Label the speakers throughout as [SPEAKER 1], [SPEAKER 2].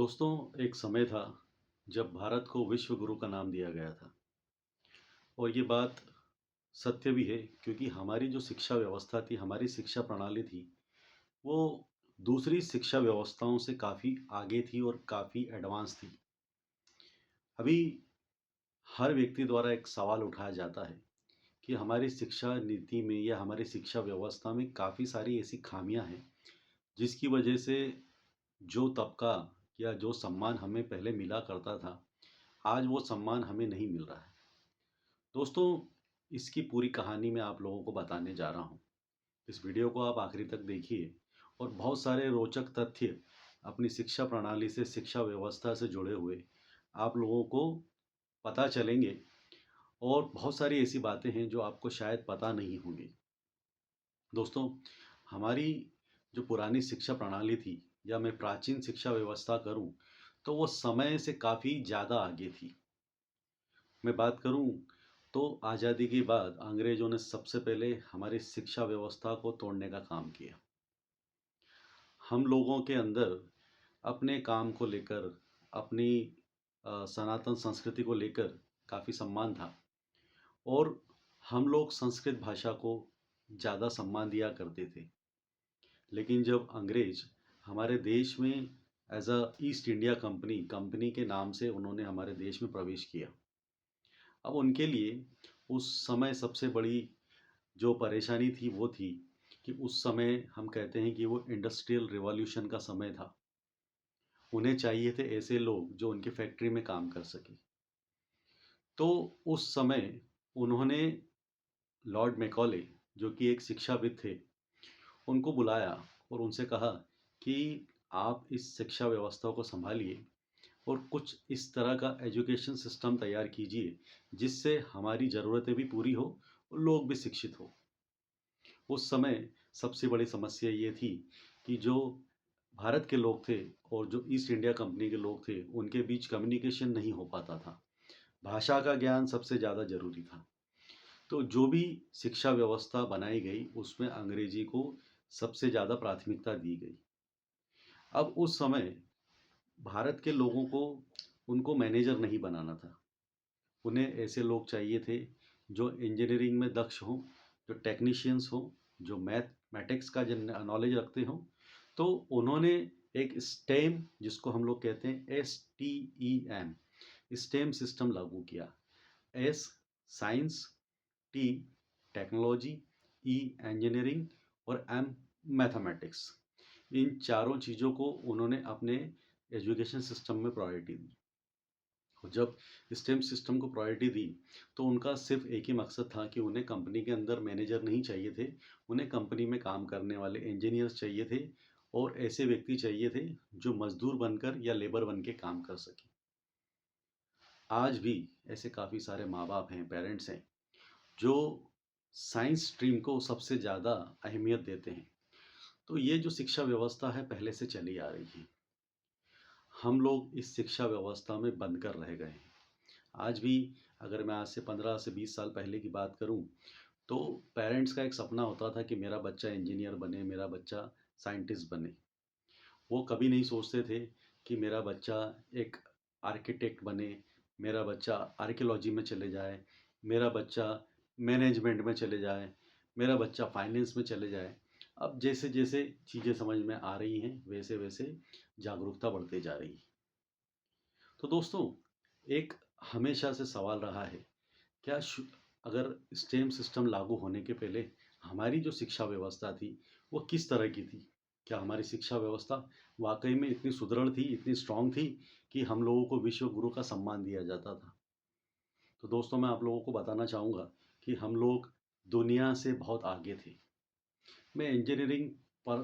[SPEAKER 1] दोस्तों, एक समय था जब भारत को विश्व गुरु का नाम दिया गया था। और ये बात सत्य भी है, क्योंकि हमारी जो शिक्षा व्यवस्था थी, हमारी शिक्षा प्रणाली थी, वो दूसरी शिक्षा व्यवस्थाओं से काफ़ी आगे थी और काफ़ी एडवांस थी। अभी हर व्यक्ति द्वारा एक सवाल उठाया जाता है कि हमारी शिक्षा नीति में या हमारी शिक्षा व्यवस्था में काफ़ी सारी ऐसी खामियां हैं, जिसकी वजह से जो तबका या जो सम्मान हमें पहले मिला करता था, आज वो सम्मान हमें नहीं मिल रहा है। दोस्तों, इसकी पूरी कहानी मैं आप लोगों को बताने जा रहा हूँ। इस वीडियो को आप आखिरी तक देखिए और बहुत सारे रोचक तथ्य अपनी शिक्षा प्रणाली से, शिक्षा व्यवस्था से जुड़े हुए आप लोगों को पता चलेंगे। और बहुत सारी ऐसी बातें हैं जो आपको शायद पता नहीं होंगी। दोस्तों, हमारी जो पुरानी शिक्षा प्रणाली थी, या मैं प्राचीन शिक्षा व्यवस्था करूं, तो वो समय से काफ़ी ज़्यादा आगे थी। मैं बात करूं तो आज़ादी के बाद अंग्रेज़ों ने सबसे पहले हमारी शिक्षा व्यवस्था को तोड़ने का काम किया। हम लोगों के अंदर अपने काम को लेकर, अपनी सनातन संस्कृति को लेकर काफ़ी सम्मान था, और हम लोग संस्कृत भाषा को ज़्यादा सम्मान दिया करते थे। लेकिन जब अंग्रेज हमारे देश में as a East India company के नाम से उन्होंने हमारे देश में प्रवेश किया, अब उनके लिए उस समय सबसे बड़ी जो परेशानी थी वो थी कि उस समय हम कहते हैं कि वो इंडस्ट्रियल रिवॉल्यूशन का समय था। उन्हें चाहिए थे ऐसे लोग जो उनकी फैक्ट्री में काम कर सके। तो उस समय उन्होंने लॉर्ड मैकॉले, जो कि एक शिक्षाविद थे, उनको बुलाया और उनसे कहा कि आप इस शिक्षा व्यवस्था को संभालिए और कुछ इस तरह का एजुकेशन सिस्टम तैयार कीजिए जिससे हमारी ज़रूरतें भी पूरी हो और लोग भी शिक्षित हो। उस समय सबसे बड़ी समस्या ये थी कि जो भारत के लोग थे और जो ईस्ट इंडिया कंपनी के लोग थे, उनके बीच कम्युनिकेशन नहीं हो पाता था। भाषा का ज्ञान सबसे ज़्यादा ज़रूरी था। तो जो भी शिक्षा व्यवस्था बनाई गई, उसमें अंग्रेजी को सबसे ज़्यादा प्राथमिकता दी गई। अब उस समय भारत के लोगों को, उनको मैनेजर नहीं बनाना था। उन्हें ऐसे लोग चाहिए थे जो इंजीनियरिंग में दक्ष हों, जो टेक्नीशियंस हों, जो मैथमेटिक्स का नॉलेज रखते हों। तो उन्होंने एक स्टेम, जिसको हम लोग कहते हैं STEM, स्टेम सिस्टम लागू किया। S science, T technology, E engineering और M मैथमेटिक्स। इन चारों चीज़ों को उन्होंने अपने एजुकेशन सिस्टम में प्रायोरिटी दी। और जब स्टेम सिस्टम को प्रायोरिटी दी, तो उनका सिर्फ एक ही मकसद था कि उन्हें कंपनी के अंदर मैनेजर नहीं चाहिए थे, उन्हें कंपनी में काम करने वाले इंजीनियर्स चाहिए थे, और ऐसे व्यक्ति चाहिए थे जो मजदूर बनकर या लेबर बन के काम कर सके। आज भी ऐसे काफ़ी सारे माँ बाप हैं, पेरेंट्स हैं, जो साइंस स्ट्रीम को सबसे ज़्यादा अहमियत देते हैं। तो ये जो शिक्षा व्यवस्था है, पहले से चली आ रही है। हम लोग इस शिक्षा व्यवस्था में बंद कर रह गए हैं। आज भी अगर मैं आज से 15 से 20 साल पहले की बात करूं, तो पेरेंट्स का एक सपना होता था कि मेरा बच्चा इंजीनियर बने, मेरा बच्चा साइंटिस्ट बने। वो कभी नहीं सोचते थे कि मेरा बच्चा एक आर्किटेक्ट बने, मेरा बच्चा आर्कियोलॉजी में चले जाए, मेरा बच्चा मैनेजमेंट में चले जाए, मेरा बच्चा फाइनेंस में चले जाए। अब जैसे जैसे चीज़ें समझ में आ रही हैं, वैसे वैसे जागरूकता बढ़ती जा रही है। तो दोस्तों, एक हमेशा से सवाल रहा है, क्या अगर स्टेम सिस्टम लागू होने के पहले हमारी जो शिक्षा व्यवस्था थी, वो किस तरह की थी? क्या हमारी शिक्षा व्यवस्था वाकई में इतनी सुदृढ़ थी, इतनी स्ट्रांग थी कि हम लोगों को विश्व गुरु का सम्मान दिया जाता था? तो दोस्तों, मैं आप लोगों को बताना चाहूँगा कि हम लोग दुनिया से बहुत आगे थे। मैं इंजीनियरिंग पर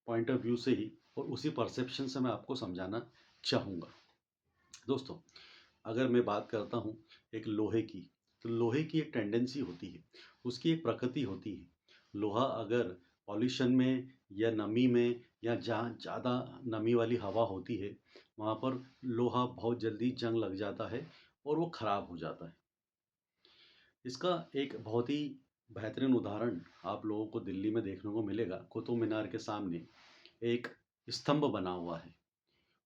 [SPEAKER 1] पॉइंट ऑफ व्यू से ही और उसी परसेप्शन से मैं आपको समझाना चाहूँगा। दोस्तों, अगर मैं बात करता हूँ एक लोहे की, तो लोहे की एक टेंडेंसी होती है, उसकी एक प्रकृति होती है। लोहा अगर पॉल्यूशन में या नमी में, या जहाँ ज़्यादा नमी वाली हवा होती है, वहाँ पर लोहा बहुत जल्दी जंग लग जाता है और वो ख़राब हो जाता है। इसका एक बहुत ही बेहतरीन उदाहरण आप लोगों को दिल्ली में देखने को मिलेगा। कुतुब मीनार के सामने एक स्तंभ बना हुआ है।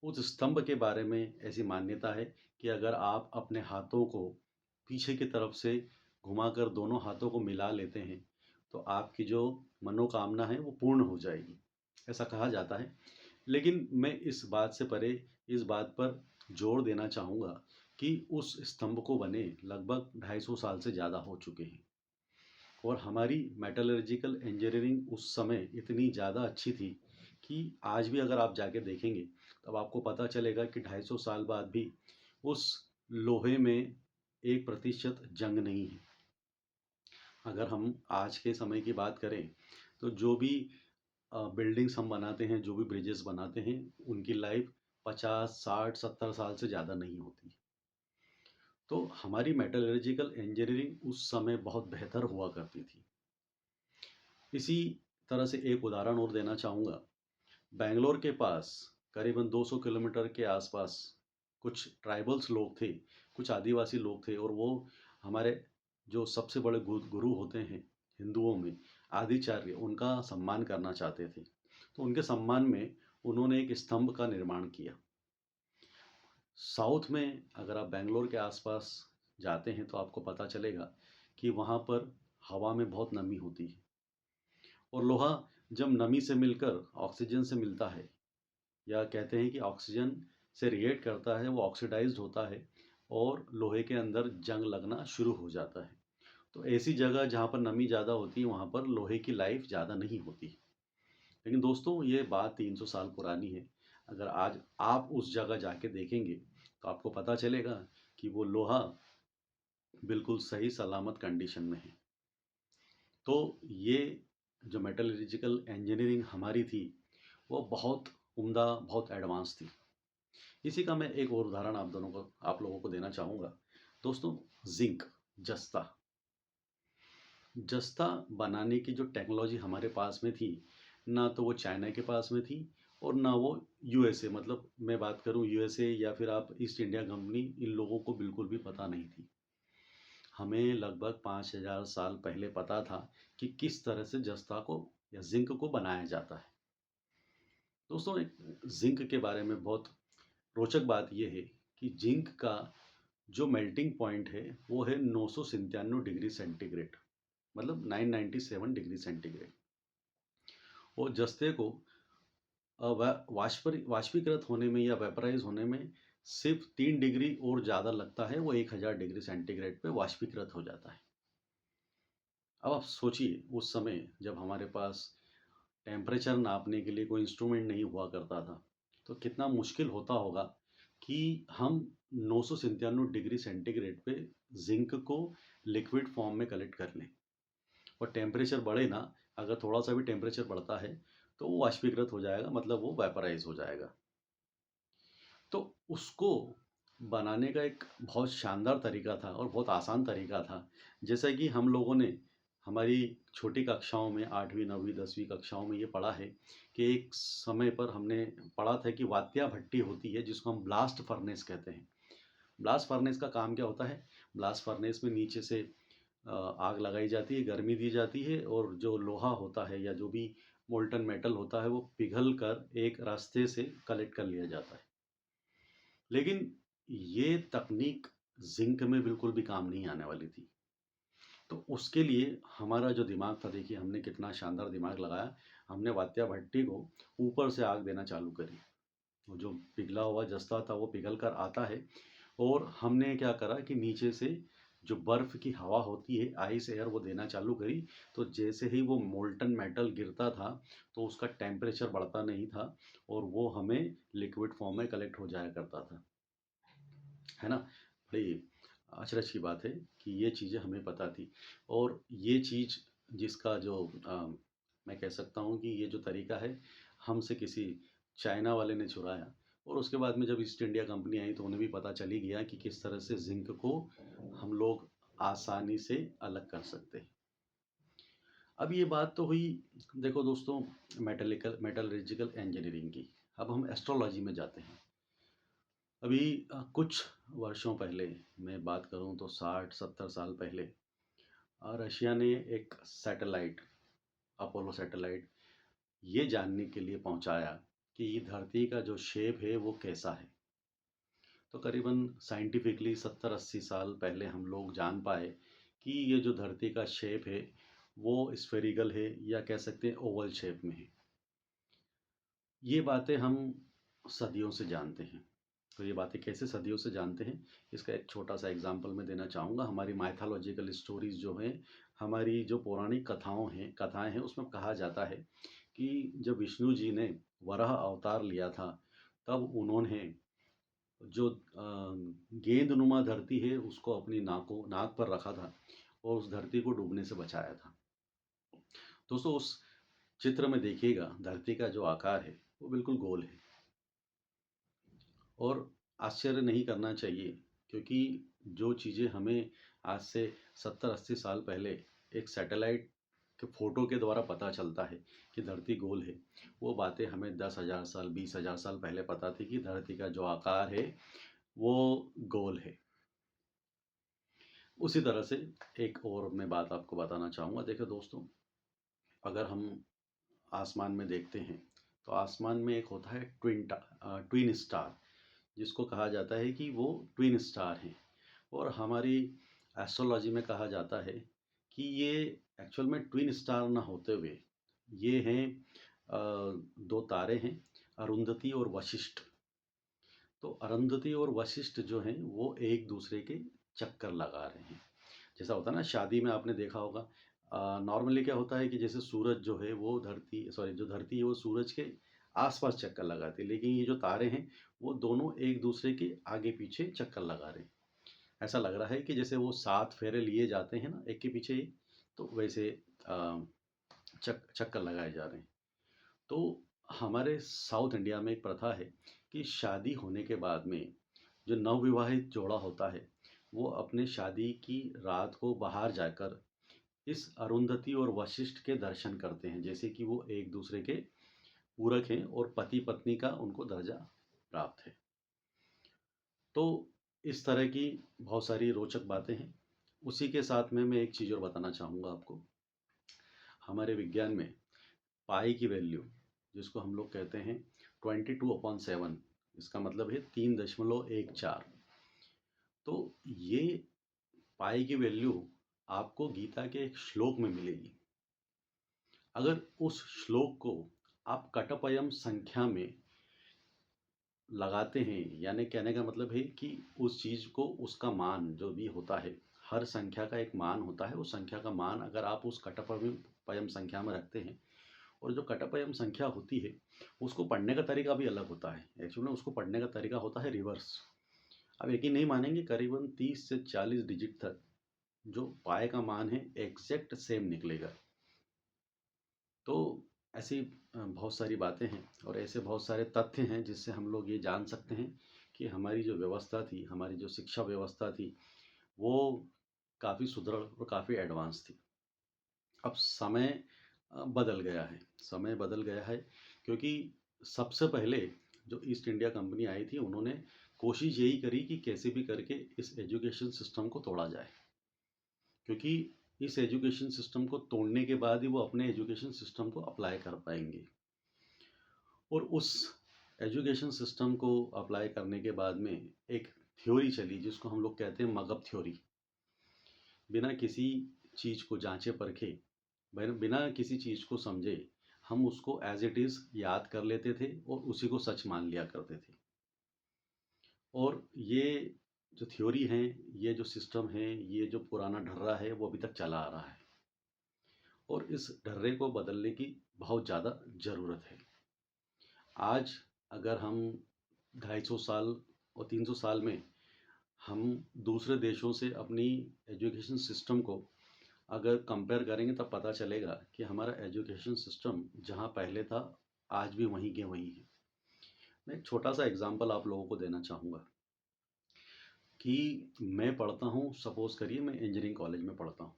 [SPEAKER 1] उस स्तंभ के बारे में ऐसी मान्यता है कि अगर आप अपने हाथों को पीछे की तरफ से घुमाकर दोनों हाथों को मिला लेते हैं तो आपकी जो मनोकामना है वो पूर्ण हो जाएगी, ऐसा कहा जाता है। लेकिन मैं इस बात से परे इस बात पर जोर देना चाहूँगा कि उस स्तंभ को बने लगभग 250 साल से ज़्यादा हो चुके हैं और हमारी मेटलर्जिकल इंजीनियरिंग उस समय इतनी ज़्यादा अच्छी थी कि आज भी अगर आप जाके देखेंगे तब आपको पता चलेगा कि 250 साल बाद भी उस लोहे में 1% जंग नहीं है। अगर हम आज के समय की बात करें तो जो भी बिल्डिंग्स हम बनाते हैं, जो भी ब्रिजेस बनाते हैं, उनकी लाइफ 50, 60, 70 साल से ज़्यादा नहीं होती। तो हमारी मेटलर्जिकल इंजीनियरिंग उस समय बहुत बेहतर हुआ करती थी। इसी तरह से एक उदाहरण और देना चाहूँगा। बेंगलोर के पास करीबन 200 किलोमीटर के आसपास कुछ ट्राइबल्स लोग थे, कुछ आदिवासी लोग थे और वो हमारे जो सबसे बड़े गुरु होते हैं हिंदुओं में, आदिचार्य, उनका सम्मान करना चाहते थे। तो उनके सम्मान में उन्होंने एक स्तंभ का निर्माण किया। साउथ में अगर आप बेंगलोर के आसपास जाते हैं तो आपको पता चलेगा कि वहाँ पर हवा में बहुत नमी होती है और लोहा जब नमी से मिलकर ऑक्सीजन से मिलता है या कहते हैं कि ऑक्सीजन से रिएक्ट करता है, वो ऑक्सीडाइज्ड होता है और लोहे के अंदर जंग लगना शुरू हो जाता है। तो ऐसी जगह जहाँ पर नमी ज़्यादा होती है वहाँ पर लोहे की लाइफ ज़्यादा नहीं होती। लेकिन दोस्तों ये बात 300 साल पुरानी है। अगर आज आप उस जगह जाके देखेंगे तो आपको पता चलेगा कि वो लोहा बिल्कुल सही सलामत कंडीशन में है। तो ये जो मेटलर्जिकल इंजीनियरिंग हमारी थी वो बहुत उम्दा, बहुत एडवांस थी। इसी का मैं एक और उदाहरण आप लोगों को देना चाहूँगा। दोस्तों, जिंक, जस्ता जस्ता बनाने की जो टेक्नोलॉजी हमारे पास में थी, ना तो वो चाइना के पास में थी और ना वो यूएसए, मतलब मैं बात करूँ यूएसए या फिर आप ईस्ट इंडिया कंपनी, इन लोगों को बिल्कुल भी पता नहीं थी। हमें लगभग 5000 साल पहले पता था कि किस तरह से जस्ता को या जिंक को बनाया जाता है। दोस्तों, एक जिंक के बारे में बहुत रोचक बात यह है कि जिंक का जो मेल्टिंग पॉइंट है वो है 997 डिग्री सेंटीग्रेड, मतलब 997 डिग्री सेंटीग्रेड। और जस्ते को वाष्पीकृत होने में या वेपराइज होने में सिर्फ 3 डिग्री और ज़्यादा लगता है, वो 1000 डिग्री सेंटीग्रेड पे वाष्पीकृत हो जाता है। अब आप सोचिए उस समय जब हमारे पास टेम्परेचर नापने के लिए कोई इंस्ट्रूमेंट नहीं हुआ करता था तो कितना मुश्किल होता होगा कि हम 997 डिग्री सेंटीग्रेड पे जिंक को लिक्विड फॉर्म में कलेक्ट कर लें और टेम्परेचर बढ़े ना, अगर थोड़ा सा भी टेम्परेचर बढ़ता है तो वो वाष्पीकृत हो जाएगा, मतलब वो वेपराइज हो जाएगा। तो उसको बनाने का एक बहुत शानदार तरीका था और बहुत आसान तरीका था। जैसा कि हम लोगों ने हमारी छोटी कक्षाओं में 8वीं 9वीं 10वीं कक्षाओं में ये पढ़ा है कि एक समय पर हमने पढ़ा था कि वात्या भट्टी होती है जिसको हम ब्लास्ट फर्नेस कहते हैं। ब्लास्ट फर्नेस का काम क्या होता है? ब्लास्ट फर्नेस में नीचे से आग लगाई जाती है, गर्मी दी जाती है और जो लोहा होता है या जो भी मोल्टन मेटल होता है वो पिघल कर एक रास्ते से कलेक्ट कर लिया जाता है। लेकिन ये तकनीक जिंक में बिल्कुल भी काम नहीं आने वाली थी। तो उसके लिए हमारा जो दिमाग था, देखिए हमने कितना शानदार दिमाग लगाया। हमने वात्या भट्टी को ऊपर से आग देना चालू करी। वो जो पिघला हुआ जस्ता था वो पिघल कर आता है और हमने क्या करा कि नीचे से जो बर्फ़ की हवा होती है, आइस एयर, वो देना चालू करी। तो जैसे ही वो मोल्टन मेटल गिरता था तो उसका टेम्परेचर बढ़ता नहीं था और वो हमें लिक्विड फॉर्म में कलेक्ट हो जाया करता था। है ना? बड़ी अचरज की बात है कि ये चीज़ें हमें पता थी और ये चीज़ जिसका जो मैं कह सकता हूँ कि ये जो तरीका है हमसे किसी चाइना वाले ने चुराया और उसके बाद में जब ईस्ट इंडिया कंपनी आई तो उन्हें भी पता चल ही गया कि किस तरह से जिंक को हम लोग आसानी से अलग कर सकते हैं। अब ये बात तो हुई, देखो दोस्तों, मेटलर्जिकल इंजीनियरिंग की। अब हम एस्ट्रोलॉजी में जाते हैं। अभी कुछ वर्षों पहले मैं बात करूं तो 60-70 साल पहले रशिया ने एक सैटेलाइट, अपोलो सैटेलाइट, ये जानने के लिए पहुंचाया कि धरती का जो शेप है वो कैसा है। तो करीबन साइंटिफिकली 70-80 साल पहले हम लोग जान पाए कि ये जो धरती का शेप है वो स्फेरिकल है, या कह सकते हैं ओवल शेप में है। ये बातें हम सदियों से जानते हैं। तो ये बातें कैसे सदियों से जानते हैं, इसका एक छोटा सा एग्जांपल मैं देना चाहूँगा। हमारी माइथोलॉजिकल स्टोरीज जो हैं, हमारी जो पौराणिक कथाएं हैं, उसमें कहा जाता है कि जब विष्णु जी ने वराह अवतार लिया था, तब उन्होंने जो गेंदनुमा धरती है उसको अपनी नाक पर रखा था और उस धरती को डूबने से बचाया था। दोस्तों, उस चित्र में देखिएगा, धरती का जो आकार है वो बिल्कुल गोल है। और आश्चर्य नहीं करना चाहिए, क्योंकि जो चीज़ें हमें आज से 70-80 साल पहले एक सैटेलाइट के फोटो के द्वारा पता चलता है कि धरती गोल है, वो बातें हमें 10,000 साल 20,000 साल पहले पता थी कि धरती का जो आकार है वो गोल है। उसी तरह से एक और मैं बात आपको बताना चाहूँगा। देखो दोस्तों, अगर हम आसमान में देखते हैं तो आसमान में एक होता है ट्विन स्टार, जिसको कहा जाता है कि वो ट्विन स्टार हैं। और हमारी एस्ट्रोलॉजी में कहा जाता है कि ये एक्चुअल में ट्विन स्टार ना होते हुए ये हैं दो तारे हैं, अरुंधति और वशिष्ठ। तो अरुंधति और वशिष्ठ जो हैं वो एक दूसरे के चक्कर लगा रहे हैं। जैसा होता है ना, शादी में आपने देखा होगा, नॉर्मली क्या होता है कि जैसे सूरज जो है वो जो धरती है वो सूरज के आसपास चक्कर लगाती है, लेकिन ये जो तारे हैं वो दोनों एक दूसरे के आगे पीछे चक्कर लगा रहे हैं। ऐसा लग रहा है कि जैसे वो 7 फेरे लिए जाते हैं ना, एक के पीछे एक, तो वैसे चक्कर लगाए जा रहे हैं। तो हमारे साउथ इंडिया में एक प्रथा है कि शादी होने के बाद में जो नवविवाहित जोड़ा होता है वो अपने शादी की रात को बाहर जाकर इस अरुंधति और वशिष्ठ के दर्शन करते हैं, जैसे कि वो एक दूसरे के पूरक हैं और पति पत्नी का उनको दर्जा प्राप्त है। तो इस तरह की बहुत सारी रोचक बातें हैं। उसी के साथ में मैं एक चीज़ और बताना चाहूँगा आपको। हमारे विज्ञान में पाई की वैल्यू, जिसको हम लोग कहते हैं 22/7, इसका मतलब है 3.14। तो ये पाई की वैल्यू आपको गीता के एक श्लोक में मिलेगी। अगर उस श्लोक को आप कटपयम संख्या में लगाते हैं, यानी कहने का मतलब है कि उस चीज़ को, उसका मान जो भी होता है, हर संख्या का एक मान होता है, उस संख्या का मान अगर आप उस कटपयम संख्या में रखते हैं, और जो कटपयम संख्या होती है उसको पढ़ने का तरीका भी अलग होता है। एक्चुअली उसको पढ़ने का तरीका होता है रिवर्स। अब यकीन नहीं मानेंगे, करीबन 30 से 40 डिजिट तक जो पाए का मान है एग्जैक्ट सेम निकलेगा। तो ऐसी बहुत सारी बातें हैं और ऐसे बहुत सारे तथ्य हैं जिससे हम लोग ये जान सकते हैं कि हमारी जो व्यवस्था थी, हमारी जो शिक्षा व्यवस्था थी, वो काफ़ी सुदृढ़ और काफ़ी एडवांस थी। अब समय बदल गया है। समय बदल गया है क्योंकि सबसे पहले जो ईस्ट इंडिया कंपनी आई थी, उन्होंने कोशिश यही करी कि कैसे भी करके इस एजुकेशन सिस्टम को तोड़ा जाए, क्योंकि इस एजुकेशन सिस्टम को तोड़ने के बाद ही वो अपने एजुकेशन सिस्टम को अप्लाई कर पाएंगे। और उस एजुकेशन सिस्टम को अप्लाई करने के बाद में एक थ्योरी चली जिसको हम लोग कहते हैं मगध थ्योरी। बिना किसी चीज़ को जांचे परखे, बिना किसी चीज़ को समझे, हम उसको एज इट इज़ याद कर लेते थे और उसी को सच मान लिया करते थे। और ये जो थ्योरी है, ये जो सिस्टम है, ये जो पुराना ढर्रा है, वो अभी तक चला आ रहा है और इस ढर्रे को बदलने की बहुत ज़्यादा ज़रूरत है। आज अगर हम 250 साल और 300 साल में हम दूसरे देशों से अपनी एजुकेशन सिस्टम को अगर कंपेयर करेंगे, तब पता चलेगा कि हमारा एजुकेशन सिस्टम जहाँ पहले था आज भी वहीं के वहीं है। मैं एक छोटा सा एग्जांपल आप लोगों को देना चाहूँगा कि मैं पढ़ता हूँ, सपोज़ करिए मैं इंजीनियरिंग कॉलेज में पढ़ता हूँ।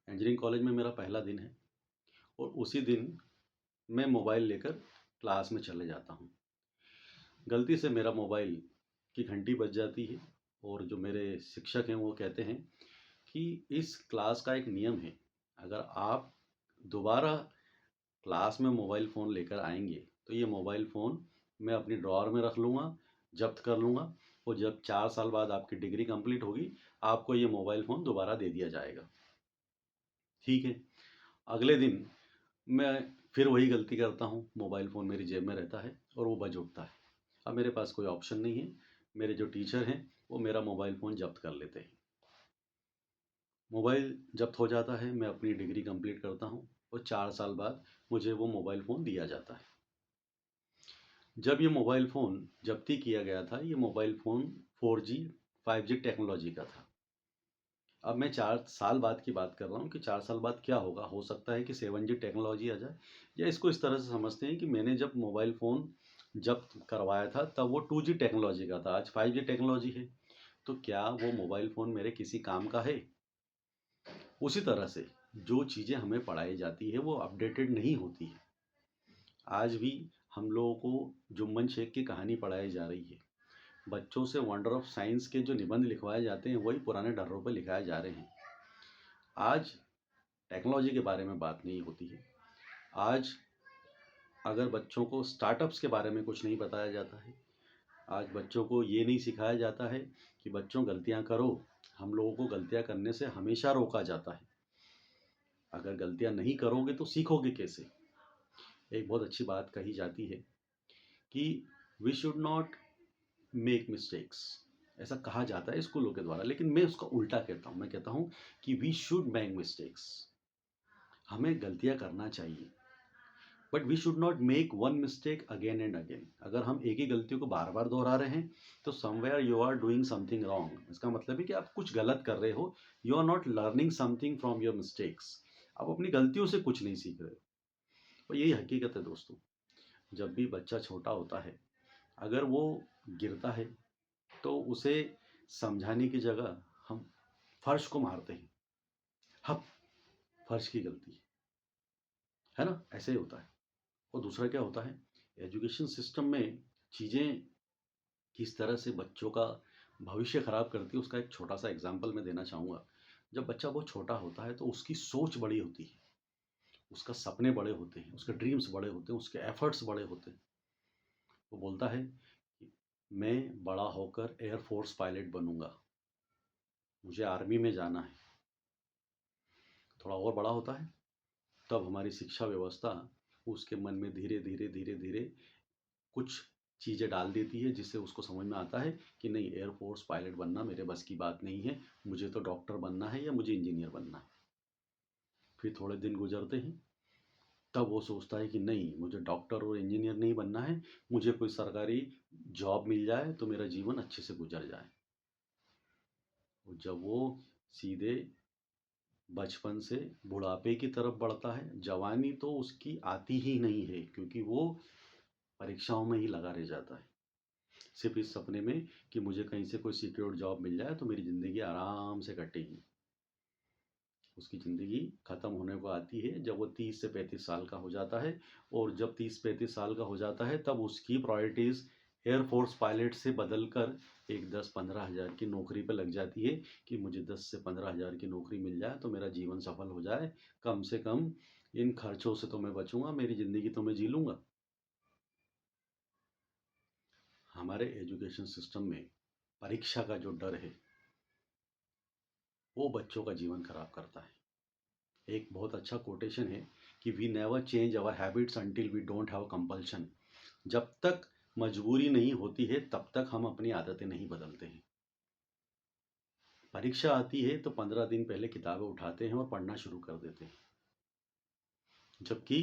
[SPEAKER 1] इंजीनियरिंग कॉलेज में मेरा पहला दिन है और उसी दिन मैं मोबाइल लेकर क्लास में चले जाता हूँ। गलती से मेरा मोबाइल की घंटी बज जाती है और जो मेरे शिक्षक हैं वो कहते हैं कि इस क्लास का एक नियम है, अगर आप दोबारा क्लास में मोबाइल फ़ोन लेकर आएंगे तो ये मोबाइल फ़ोन मैं अपनी ड्रॉअर में रख लूँगा, जब्त कर लूँगा, और जब 4 साल बाद आपकी डिग्री कंप्लीट होगी, आपको ये मोबाइल फ़ोन दोबारा दे दिया जाएगा। ठीक है। अगले दिन मैं फिर वही गलती करता हूँ, मोबाइल फ़ोन मेरी जेब में रहता है और वो बज उठता है। अब मेरे पास कोई ऑप्शन नहीं है, मेरे जो टीचर हैं वो मेरा मोबाइल फ़ोन जब्त कर लेते हैं। मोबाइल जब्त हो जाता है, मैं अपनी डिग्री कंप्लीट करता हूँ और 4 साल बाद मुझे वो मोबाइल फ़ोन दिया जाता है। जब ये मोबाइल फ़ोन जब्ती किया गया था, ये mobile phone 4G 5G technology का था। अब मैं 4 साल बाद की बात कर रहा हूँ कि 4 साल बाद क्या होगा। हो सकता है कि 7G टेक्नोलॉजी आ जाए, या इसको इस तरह से समझते हैं कि मैंने जब मोबाइल फ़ोन जब्त करवाया था तब वो 2G टेक्नोलॉजी का था, आज 5G टेक्नोलॉजी है। तो क्या वो मोबाइल फ़ोन मेरे किसी काम का है? उसी तरह से जो चीज़ें हमें पढ़ाई जाती है वो अपडेटेड नहीं होती है। आज भी हम लोगों को जुम्मन शेख की कहानी पढ़ाई जा रही है। बच्चों से वंडर ऑफ साइंस के जो निबंध लिखवाए जाते हैं वही पुराने डर्रों पर लिखाए जा रहे हैं। आज टेक्नोलॉजी के बारे में बात नहीं होती है। आज अगर बच्चों को स्टार्टअप्स के बारे में कुछ नहीं बताया जाता है, आज बच्चों को ये नहीं सिखाया जाता है कि बच्चों गलतियां करो। हम लोगों को गलतियां करने से हमेशा रोका जाता है। अगर गलतियां नहीं करोगे तो सीखोगे कैसे? एक बहुत अच्छी बात कही जाती है कि we should not make mistakes, ऐसा कहा जाता है स्कूलों के द्वारा, लेकिन मैं उसका उल्टा कहता हूँ। मैं कहता हूँ कि वी शुड मेक मिस्टेक्स, हमें गलतियां करना चाहिए, but we should not make one mistake again and again. अगर हम एक ही गलती को बार बार दोहरा रहे हैं तो somewhere you are doing something wrong. इसका मतलब है कि आप कुछ गलत कर रहे हो। You are not learning something from your mistakes. आप अपनी गलतियों से कुछ नहीं सीख रहे हो। और यही हकीकत है दोस्तों। जब भी बच्चा छोटा होता है, अगर वो गिरता है तो उसे समझाने की जगह हम फर्श को मारते हैं। हप, फर्श की गलती है ना, ऐसे ही होता है। और दूसरा क्या होता है, एजुकेशन सिस्टम में चीज़ें किस तरह से बच्चों का भविष्य खराब करती है उसका एक छोटा सा एग्जाम्पल मैं देना चाहूँगा। जब बच्चा बहुत छोटा होता है तो उसकी सोच बड़ी होती है, उसका सपने बड़े होते हैं, उसके ड्रीम्स बड़े होते हैं, उसके एफर्ट्स बड़े होते हैं। वो बोलता है कि मैं बड़ा होकर एयरफोर्स पायलट बनूंगा, मुझे आर्मी में जाना है। थोड़ा और बड़ा होता है तब हमारी शिक्षा व्यवस्था उसके मन में धीरे धीरे धीरे धीरे कुछ चीज़ें डाल देती है, जिससे उसको समझ में आता है कि नहीं, एयरफोर्स पायलट बनना मेरे बस की बात नहीं है, मुझे तो डॉक्टर बनना है या मुझे इंजीनियर बनना है। फिर थोड़े दिन गुजरते हैं, तब वो सोचता है कि नहीं, मुझे डॉक्टर और इंजीनियर नहीं बनना है, मुझे कोई सरकारी जॉब मिल जाए तो मेरा जीवन अच्छे से गुजर जाए। और जब वो सीधे बचपन से बुढ़ापे की तरफ बढ़ता है, जवानी तो उसकी आती ही नहीं है, क्योंकि वो परीक्षाओं में ही लगा रह जाता है, सिर्फ इस सपने में कि मुझे कहीं से कोई सिक्योर जॉब मिल जाए तो मेरी ज़िंदगी आराम से कटेगी। उसकी ज़िंदगी ख़त्म होने को आती है जब वो 30 से 35 साल का हो जाता है। और जब 30-35 साल का हो जाता है तब उसकी प्रायोरिटीज़ एयरफोर्स पायलट से बदल कर एक 10-15 हज़ार की नौकरी पर लग जाती है कि मुझे 10 से 15 हज़ार की नौकरी मिल जाए तो मेरा जीवन सफल हो जाए, कम से कम इन खर्चों से तो मैं बचूंगा, मेरी ज़िंदगी तो मैं जी लूँगा। हमारे एजुकेशन सिस्टम में परीक्षा का जो डर है वो बच्चों का जीवन खराब करता है। एक बहुत अच्छा कोटेशन है कि we never change our habits until we don't have compulsion. जब तक मजबूरी नहीं होती है तब तक हम अपनी आदतें नहीं बदलते हैं। परीक्षा आती है तो 15 दिन पहले किताबें उठाते हैं और पढ़ना शुरू कर देते हैं। जबकि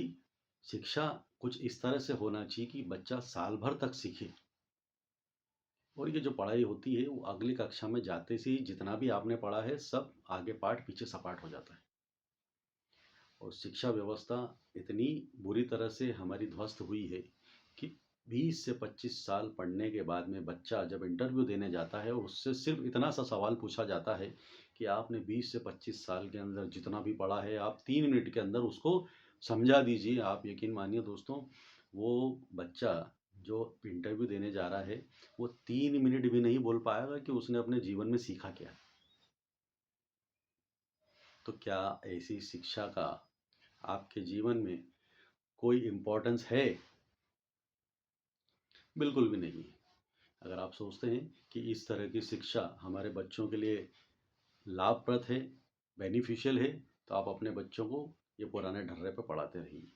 [SPEAKER 1] शिक्षा कुछ इस तरह से होना चाहिए कि बच्चा साल भर तक सीखे। और ये जो पढ़ाई होती है वो अगली कक्षा में जाते से ही जितना भी आपने पढ़ा है सब आगे पाठ पीछे सपाट हो जाता है। और शिक्षा व्यवस्था इतनी बुरी तरह से हमारी ध्वस्त हुई है कि 20 से 25 साल पढ़ने के बाद में बच्चा जब इंटरव्यू देने जाता है उससे सिर्फ इतना सा सवाल पूछा जाता है कि आपने 20 से 25 साल के अंदर जितना भी पढ़ा है आप 3 मिनट के अंदर उसको समझा दीजिए। आप यकीन मानिए दोस्तों, वो बच्चा जो इंटरव्यू देने जा रहा है वो 3 मिनट भी नहीं बोल पाएगा कि उसने अपने जीवन में सीखा क्या। तो क्या ऐसी शिक्षा का आपके जीवन में कोई इम्पोर्टेंस है? बिल्कुल भी नहीं है। अगर आप सोचते हैं कि इस तरह की शिक्षा हमारे बच्चों के लिए लाभप्रद है, बेनिफिशियल है, तो आप अपने बच्चों को ये पुराने ढर्रे पे पढ़ाते रहिए।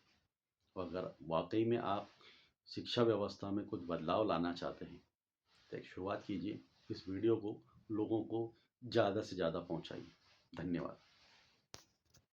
[SPEAKER 1] और अगर वाकई में आप शिक्षा व्यवस्था में कुछ बदलाव लाना चाहते हैं तो एक शुरुआत कीजिए, इस वीडियो को लोगों को ज़्यादा से ज़्यादा पहुंचाइए। धन्यवाद।